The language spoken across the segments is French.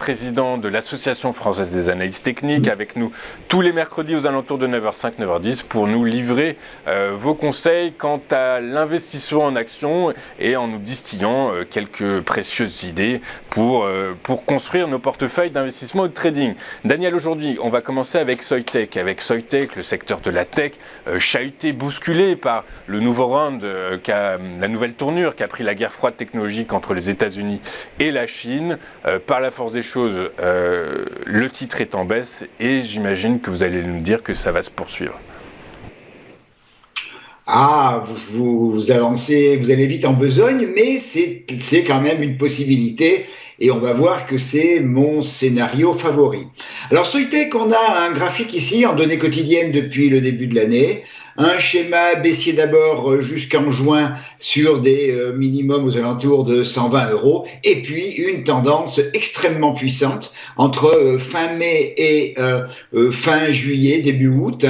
président de l'Association française des analystes techniques, avec nous tous les mercredis aux alentours de 9h05, 9h10 pour nous livrer vos conseils quant à l'investissement en actions et en nous distillant quelques précieuses idées pour construire nos portefeuilles d'investissement et de trading. Daniel, aujourd'hui, on va commencer avec Soitec. Avec Soitec, le secteur de la tech, chahuté, bousculé par le nouveau round, la nouvelle tournure qu'a pris la guerre froide technologique entre les États-Unis et la Chine. Par la force des choses, le titre est en baisse et j'imagine que vous allez nous dire que ça va se poursuivre. Ah, vous avancez, vous allez vite en besogne, mais c'est quand même une possibilité et on va voir que c'est mon scénario favori. Alors, Soitec, on a un graphique ici en données quotidiennes depuis le début de l'année. Un schéma baissier d'abord jusqu'en juin sur des minimums aux alentours de 120 €, et puis une tendance extrêmement puissante entre fin mai et fin juillet, début août,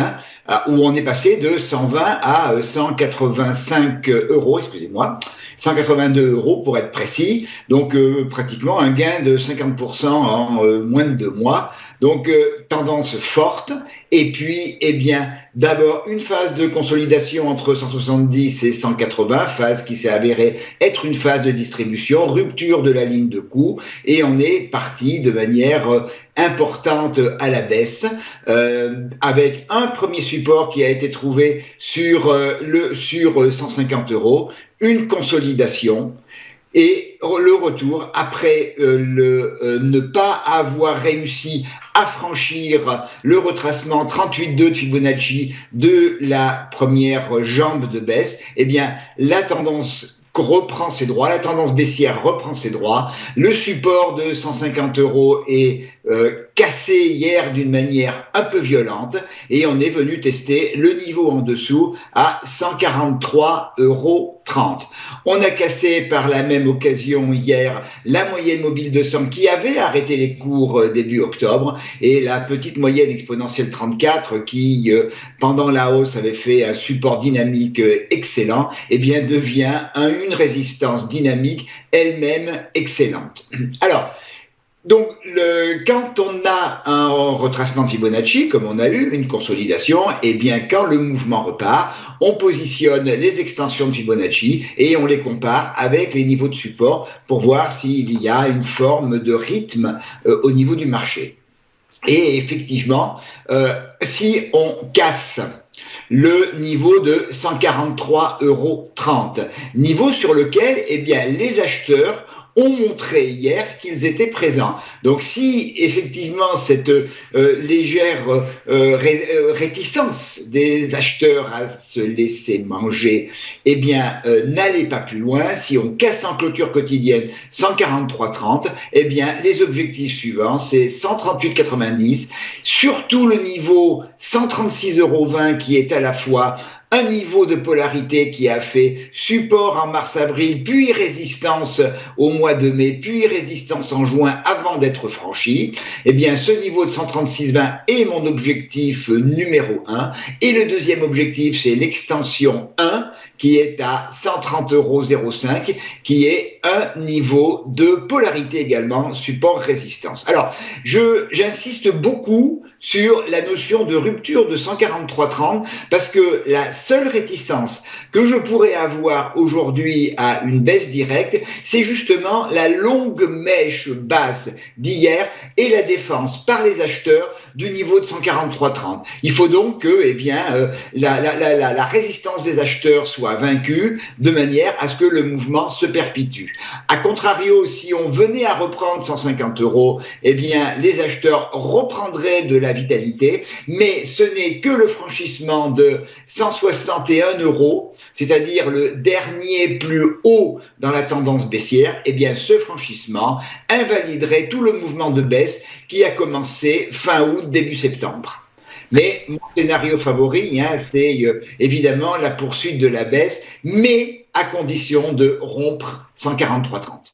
où on est passé de 120 à 185 €, excusez-moi, 182 € pour être précis, donc pratiquement un gain de 50% en moins de 2 mois. Donc tendance forte, et puis d'abord une phase de consolidation entre 170 et 180, phase qui s'est avérée être une phase de distribution, rupture de la ligne de coût, et on est parti de manière importante à la baisse, avec un premier support qui a été trouvé sur 150 €, une consolidation, et le retour après ne pas avoir réussi à franchir le retracement 38,2 de Fibonacci de la première jambe de baisse. Eh bien, la tendance reprend ses droits, la tendance baissière reprend ses droits. Le support de 150 € est cassé hier d'une manière un peu violente, et on est venu tester le niveau en dessous à 143,30 €. On a cassé par la même occasion hier la moyenne mobile 200 qui avait arrêté les cours début octobre, et la petite moyenne exponentielle 34 qui pendant la hausse avait fait un support dynamique excellent, eh bien devient une résistance dynamique elle-même excellente. Alors, donc, quand on a un retracement de Fibonacci, comme on a eu une consolidation, eh bien, quand le mouvement repart, on positionne les extensions de Fibonacci et on les compare avec les niveaux de support pour voir s'il y a une forme de rythme au niveau du marché. Et effectivement, si on casse le niveau de 143,30 €, niveau sur lequel les acheteurs ont montré hier qu'ils étaient présents. Donc si effectivement cette légère réticence des acheteurs à se laisser manger n'allait pas plus loin, si on casse en clôture quotidienne 143,30, les objectifs suivants, c'est 138,90, surtout le niveau 136,20 € qui est à la fois un niveau de polarité qui a fait support en mars-avril, puis résistance au mois de mai, puis résistance en juin avant d'être franchi. Ce niveau de 136,20 est mon objectif numéro 1. Et le deuxième objectif, c'est l'extension 1, qui est à 130,05 €, qui est un niveau de polarité également, support-résistance. Alors, j'insiste beaucoup sur la notion de rupture de 143,30, parce que la seule réticence que je pourrais avoir aujourd'hui à une baisse directe, c'est justement la longue mèche basse d'hier et la défense par les acheteurs du niveau de 143,30. Il faut donc que la résistance des acheteurs soit vaincue de manière à ce que le mouvement se perpétue. A contrario, si on venait à reprendre 150 €, les acheteurs reprendraient de la vitalité, mais ce n'est que le franchissement de 161 €, c'est-à-dire le dernier plus haut dans la tendance baissière, ce franchissement invaliderait tout le mouvement de baisse qui a commencé fin août, début septembre. Mais mon scénario favori, c'est évidemment la poursuite de la baisse, mais à condition de rompre 143,30.